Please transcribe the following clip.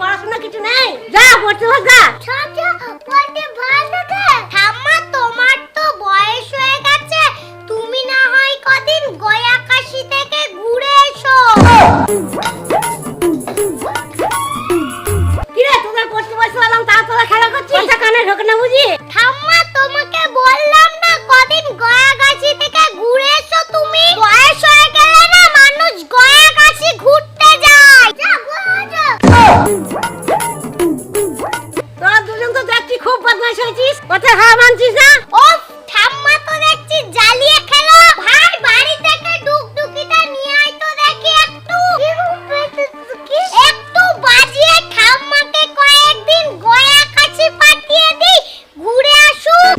পড়াশোনা কিছু নেই? যা পড়তে বস যা। চাচা পড়তে ভালো দে। ঠাম্মা তোমার তো বয়স হয়ে গেছে, তুমি না হয় কদিন গয়া কাশি থেকে ঘুরে এসো। কিরে তোদের পড়তে বসলাম তা তোরা খেলা করছিস? কথা কানে ঢোকে না বুঝি? ঠাম্মা তোমাকে বললাম না কদিন গয়া কাশি থেকে ঘুরে এসো তুমি। বয়স হয়ে গেলে না মানুষ গয়া কাশি ঘুরতে যায়। যা যা। তোরা দুজন তো দেখছি খুব বদমাশ হয়েছিস, কথা হার মানছিস না। ও ঠাম্মা তো দেখছি জ্বালিয়ে খেলো। ভাই বাড়ি থেকে ডুকডুকিটা নিয়ে আয় তো দেখি একটু। একটু বাজিয়ে ঠাম্মাকে কয়েকদিন গয়া কাশি পাঠিয়ে দি, ঘুরে আসুক।